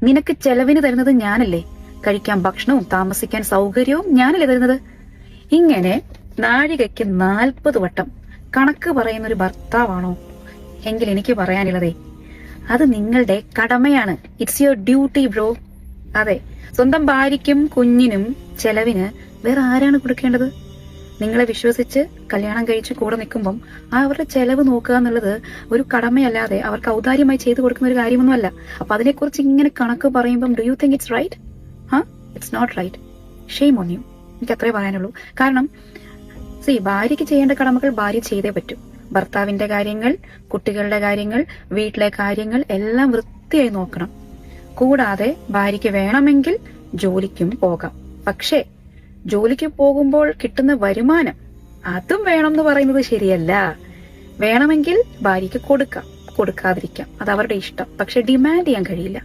നിനക്ക് ചെലവിന് തരുന്നത് ഞാനല്ലേ? കഴിക്കാൻ ഭക്ഷണവും താമസിക്കാൻ സൗകര്യവും ഞാനല്ലേ തരുന്നത്? ഇങ്ങനെ നാഴികയ്ക്ക് 40 വട്ടം കണക്ക് പറയുന്ന ഒരു ഭർത്താവാണോ എങ്കിൽ എനിക്ക് പറയാനുള്ളതേ, അത് നിങ്ങളുടെ കടമയാണ്. It's your duty bro. അതെ, സ്വന്തം ഭാര്യയ്ക്കും കുഞ്ഞിനും ചെലവിന് വേറെ ആരാണ് കൊടുക്കേണ്ടത്? നിങ്ങളെ വിശ്വസിച്ച് കല്യാണം കഴിച്ച് കൂടെ നിൽക്കുമ്പം അവരുടെ ചെലവ് നോക്കുക എന്നുള്ളത് ഒരു കടമയല്ലാതെ അവർക്ക് ഔദാര്യമായി ചെയ്തു കൊടുക്കുന്ന ഒരു കാര്യമൊന്നുമല്ല. അപ്പൊ അതിനെക്കുറിച്ച് ഇങ്ങനെ കണക്ക് പറയുമ്പം do you think it's right? It's not right. Shame on you. എനിക്ക് അത്രേ പറയാനുള്ളൂ. കാരണം ഭാര്യയ്ക്ക് ചെയ്യേണ്ട കടമകൾ ഭാര്യ ചെയ്തേ പറ്റൂ. ഭർത്താവിന്റെ കാര്യങ്ങൾ, കുട്ടികളുടെ കാര്യങ്ങൾ, വീട്ടിലെ കാര്യങ്ങൾ എല്ലാം വൃത്തിയായി നോക്കണം. കൂടാതെ ഭാര്യയ്ക്ക് വേണമെങ്കിൽ ജോലിക്കും പോകാം. പക്ഷേ ജോലിക്ക് പോകുമ്പോൾ കിട്ടുന്ന വരുമാനം അതും വേണം എന്ന് പറയുന്നത് ശരിയല്ല. വേണമെങ്കിൽ ഭാര്യയ്ക്ക് കൊടുക്കാം, കൊടുക്കാതിരിക്കാം, അത് അവരുടെ ഇഷ്ടം. പക്ഷെ ഡിമാൻഡ് ചെയ്യാൻ കഴിയില്ല.